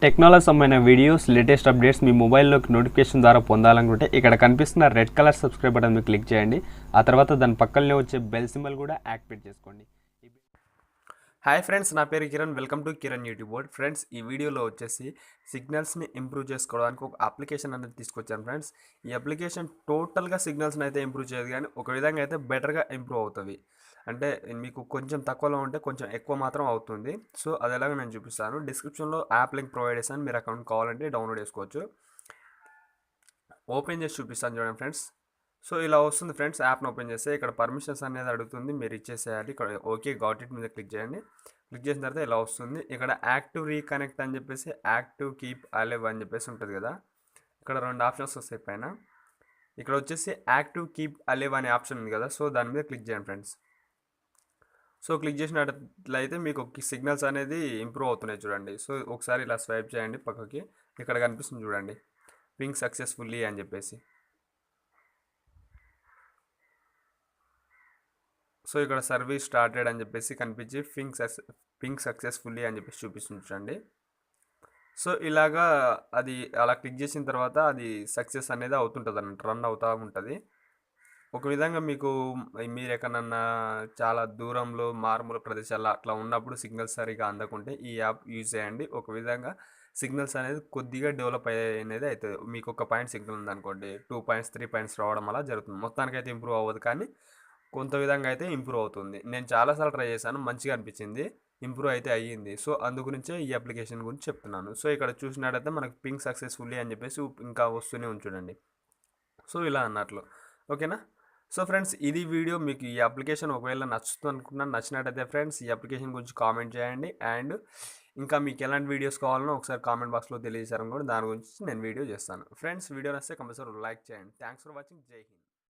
Technology సంబంధించిన videos latest updates మీ మొబైల్లోకి notification ద్వారా పొందాలనుకుంటే ఇక్కడ కనిపిస్తున్న రెడ్ కలర్ సబ్స్క్రైబ్ బటన్ మీద క్లిక్ చేయండి. ఆ తర్వాత దాని పక్కనే వచ్చే బెల్ సింబల్ కూడా యాక్టివేట్ చేసుకోండి. హాయ్ ఫ్రెండ్స్, నా పేరు Kiran. Welcome to Kiran YouTube board. Friends, ఈ వీడియోలో వచ్చేసి సిగ్నల్స్ని ఇంప్రూవ్ చేసుకోవడానికి ఒక అప్లికేషన్ అనేది తీసుకొచ్చాను ఫ్రెండ్స్. ఈ అప్లికేషన్ టోటల్గా సిగ్నల్స్ని అయితే ఇంప్రూవ్ చేయదు, కానీ ఒక విధంగా అయితే బెటర్గా ఇంప్రూవ్ అవుతుంది. అంటే మీకు కొంచెం తక్కువలో ఉంటే కొంచెం ఎక్కువ మాత్రం అవుతుంది. సో అది ఎలాగో నేను చూపిస్తాను. డిస్క్రిప్షన్లో యాప్ లింక్ ప్రొవైడ్ చేస్తాను, మీరు అకౌంట్ కావాలంటే డౌన్లోడ్ చేసుకోవచ్చు. ఓపెన్ చేసి చూపిస్తాను చూడండి ఫ్రెండ్స్. సో ఇలా వస్తుంది ఫ్రెండ్స్. యాప్ని ఓపెన్ చేస్తే ఇక్కడ పర్మిషన్స్ అనేది అడుగుతుంది, మీరు ఇచ్చేసేయాలి. ఇక్కడ ఓకే గాట్ ఇట్ మీద క్లిక్ చేయండి. క్లిక్ చేసిన తర్వాత ఇలా వస్తుంది. ఇక్కడ యాక్టివ్ రీకనెక్ట్ అని చెప్పేసి యాక్టివ్ కీప్ అలైవ్ అని చెప్పేసి ఉంటుంది కదా. ఇక్కడ రెండు ఆప్షన్స్ వస్తాయి పైన. ఇక్కడ వచ్చేసి యాక్టివ్ కీప్ అలైవ్ అనే ఆప్షన్ ఉంది కదా, సో దాని మీద క్లిక్ చేయండి ఫ్రెండ్స్. సో క్లిక్ చేసినట్లయితే మీకు సిగ్నల్స్ అనేది ఇంప్రూవ్ అవుతున్నాయి చూడండి. సో ఒకసారి ఇలా స్వైప్ చేయండి పక్కకి. ఇక్కడ కనిపిస్తుంది చూడండి, పింక్ సక్సెస్ఫుల్లీ అని చెప్పేసి. సో ఇక్కడ సర్వీస్ స్టార్టెడ్ అని చెప్పేసి కనిపించి పింక్ సక్సెస్ఫుల్లీ అని చెప్పేసి చూపిస్తుంది చూడండి. సో ఇలాగా అది అలా క్లిక్ చేసిన తర్వాత అది సక్సెస్ అనేది అవుతుంటుంది అన్నట్టు, రన్ అవుతూ ఉంటుంది. ఒక విధంగా మీకు మీరు ఎక్కడన్నా చాలా దూరంలో మారుమూల ప్రదేశాల్లో అట్లా ఉన్నప్పుడు సిగ్నల్స్ సరిగా అందకుంటే ఈ యాప్ యూజ్ చేయండి. ఒక విధంగా సిగ్నల్స్ అనేది కొద్దిగా డెవలప్ అనేది అవుతుంది. మీకు ఒక పాయింట్ సిగ్నల్ ఉందనుకోండి, 2 పాయింట్స్ 3 పాయింట్స్ రావడం అలా జరుగుతుంది. మొత్తానికి అయితే ఇంప్రూవ్ అవ్వదు, కానీ కొంత విధంగా అయితే ఇంప్రూవ్ అవుతుంది. నేను చాలాసార్లు ట్రై చేశాను, మంచిగా అనిపించింది, ఇంప్రూవ్ అయితే అయ్యింది. సో అందుగురించే ఈ అప్లికేషన్ గురించి చెప్తున్నాను. సో ఇక్కడ చూసినట్టయితే మనకు పింక్ సక్సెస్ఫుల్లీ అని చెప్పేసి ఇంకా వస్తూనే ఉంచుడండి. సో ఇలా అన్నట్లు ఓకేనా. సో ఫ్రెండ్స్, ఇది వీడియో. మీకు ఈ అప్లికేషన్ ఒకవేళ నచ్చుతుంది అనుకున్నాను, నచ్చినట్టయితే ఫ్రెండ్స్ ఈ అప్లికేషన్ గురించి కామెంట్ చేయండి. అండ్ ఇంకా మీకు ఎలాంటి వీడియోస్ కావాలనో ఒకసారి కామెంట్ బాక్స్లో తెలియజేశారని కూడా దాని గురించి నేను వీడియో చేస్తాను. ఫ్రెండ్స్, వీడియో నచ్చితే కంపల్సరీ లైక్ చేయండి. Thanks for watching. జై హింద్.